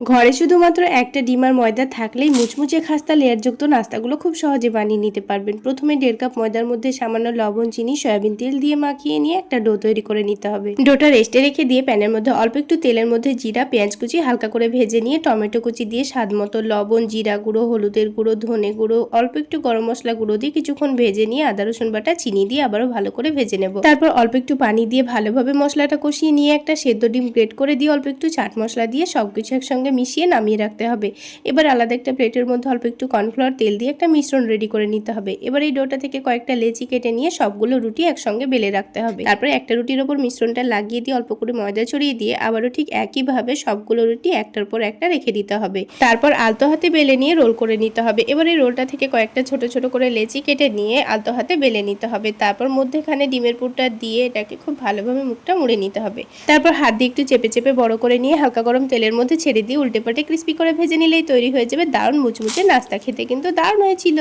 ঘরে শুধুমাত্র একটা ডিম আর ময়দা থাকলেই মুচমুচে খাস্তা লেয়ারযুক্ত নাস্তাগুলো খুব সহজে বানিয়ে নিতে পারবেন। প্রথমে 1.5 কাপ ময়দার মধ্যে সামান্য লবণ, চিনি, সয়াবিন তেল দিয়ে মাখিয়ে নিয়ে একটা ডো তৈরি করে নিতে হবে। ডোটা রেস্টে রেখে দিয়ে প্যানের মধ্যে অল্প একটু তেলের মধ্যে জিরা, পেঁয়াজ কুচি হালকা করে ভেজে নিয়ে টমেটো কুচি দিয়ে স্বাদ মতো লবণ, জিরা গুঁড়ো, হলুদের গুঁড়ো, ধনে গুঁড়ো, অল্প একটু গরম মশলা গুঁড়ো দিয়ে কিছুক্ষণ ভেজে নিয়ে আদা রসুন বাটা, চিনি দিয়ে আবারও ভালো করে ভেজে নেব। তারপর অল্প একটু পানি দিয়ে ভালোভাবে মশলাটা কষিয়ে নিয়ে একটা সেদ্ধ ডিম গ্রেট করে দিয়ে অল্প একটু চাট মশলা দিয়ে সবকিছু একসঙ্গে মিশিয়ে নামিয়ে রাখতে হবে। এবার আলাদা একটা প্লেটের মধ্যে অল্প একটু কর্নফ্লাওয়ার তেল দিয়ে একটা মিশ্রণ রেডি করে নিতে হবে। এবার এই ডোটা থেকে কয়েকটা লেচি কেটে নিয়ে সবগুলো রুটি একসঙ্গে বেলে রাখতে হবে। তারপরে একটা রুটির ওপর মিশ্রণটা লাগিয়ে দিয়ে অল্প করে ময়দা ছড়িয়ে দিয়ে আবারও ঠিক একইভাবে সবগুলো রুটি একটার পর একটা রেখে দিতে হবে। তারপর আলতো হাতে বেলে নিয়ে রোল করে নিতে হবে। এবার এই রোলটা থেকে কয়েকটা ছোট ছোট করে লেচি কেটে নিয়ে আলতো হাতে বেলে নিতে হবে। তারপর মধ্যেখানে ডিমের পুরটা দিয়ে এটাকে খুব ভালোভাবে মুখটা মুড়ে নিতে হবে। তারপর হাত দিয়ে একটু চেপে চেপে বড় করে নিয়ে হালকা গরম তেলের মধ্যে ছেড়ে দিয়ে উল্টে পাল্টে ক্রিস্পি করে ভেজে নিলেই তৈরি হয়ে যাবে দারুণ মুচমুচে নাস্তা। খেতে কিন্তু দারুণ হয়েছিল।